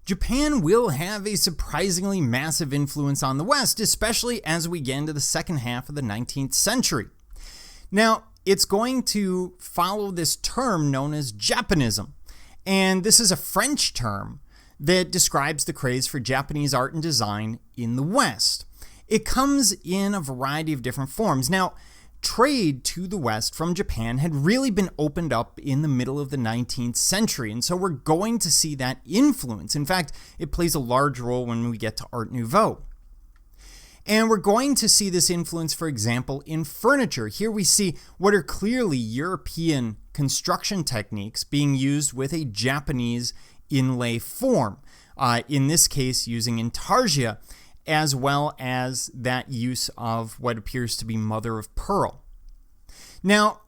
Japan will have a surprisingly massive influence on the West, especially as we get into the second half of the 19th century. Now, it's going to follow this term known as Japonism, and this is a French term that describes the craze for Japanese art and design in the West. It comes in a variety of different forms. Now, trade to the West from Japan had really been opened up in the middle of the 19th century, and so we're going to see that influence. In fact, it plays a large role when we get to Art Nouveau. And we're going to see this influence, for example, in furniture. Here we see what are clearly European construction techniques being used with a Japanese inlay form, in this case using intarsia, as well as that use of what appears to be mother of pearl. Now,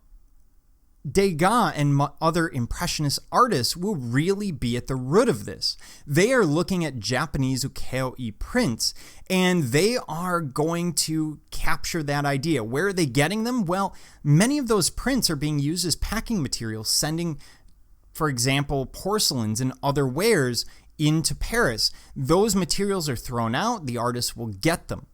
Degas and other Impressionist artists will really be at the root of this. They are looking at Japanese ukiyo-e prints, and they are going to capture that idea. Where are they getting them? Well, many of those prints are being used as packing materials, sending, for example, porcelains and other wares into Paris. Those materials are thrown out, the artists will get them.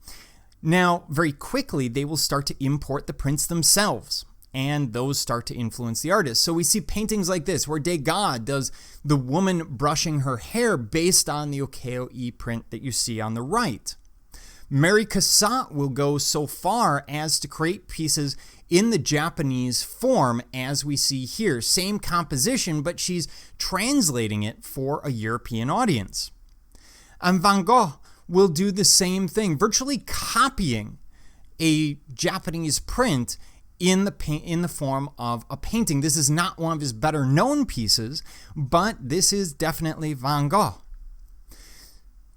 Now, very quickly, they will start to import the prints themselves, and those start to influence the artists. So we see paintings like this, where Degas does the woman brushing her hair based on the ukiyo-e print that you see on the right. Mary Cassatt will go so far as to create pieces in the Japanese form as we see here. Same composition, but she's translating it for a European audience. And Van Gogh will do the same thing, virtually copying a Japanese print in the form of a painting. This is not one of his better known pieces, but this is definitely Van Gogh.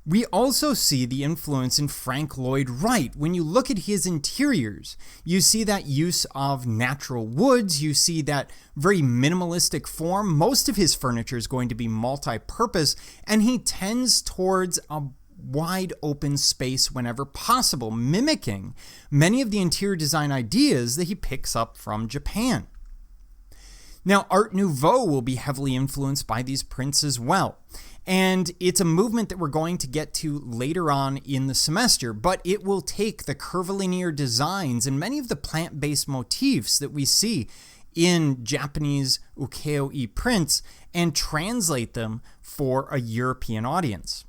We also see the influence in Frank Lloyd Wright. When you look at his interiors, you see that use of natural woods, you see that very minimalistic form. Most of his furniture is going to be multi-purpose, and he tends towards a wide open space whenever possible, mimicking many of the interior design ideas that he picks up from Japan. Now, Art Nouveau will be heavily influenced by these prints as well. And it's a movement that we're going to get to later on in the semester, but it will take the curvilinear designs and many of the plant-based motifs that we see in Japanese ukiyo-e prints and translate them for a European audience.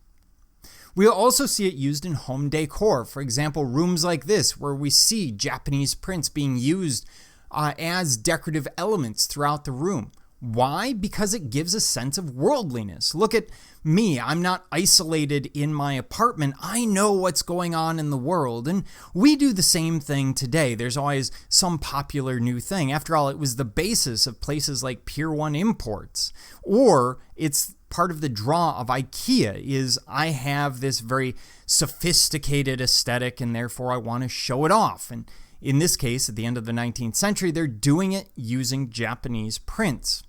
We'll also see it used in home decor. For example, rooms like this, where we see Japanese prints being used as decorative elements throughout the room. Why? Because it gives a sense of worldliness. Look at me. I'm not isolated in my apartment. I know what's going on in the world. And we do the same thing today. There's always some popular new thing. After all, it was the basis of places like Pier 1 Imports. Or it's part of the draw of IKEA is I have this very sophisticated aesthetic and therefore I want to show it off. And in this case, at the end of the 19th century, they're doing it using Japanese prints.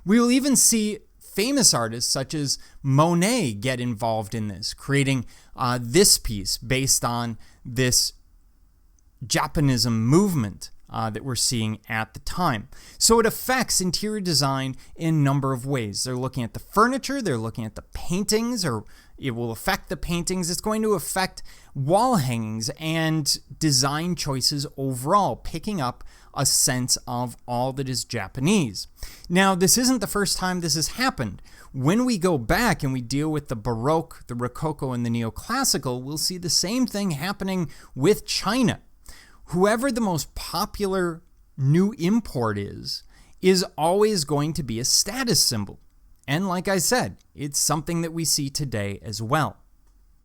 We will even see famous artists such as Monet get involved in this, creating this piece based on this Japonism movement that we're seeing at the time. So it affects interior design in a number of ways. They're looking at the furniture, they're looking at the paintings, or it will affect the paintings. It's going to affect wall hangings and design choices overall, picking up a sense of all that is Japanese. Now, this isn't the first time this has happened. When we go back and we deal with the Baroque, the Rococo, and the Neoclassical, we'll see the same thing happening with China. Whoever the most popular new import is always going to be a status symbol. And like I said, it's something that we see today as well.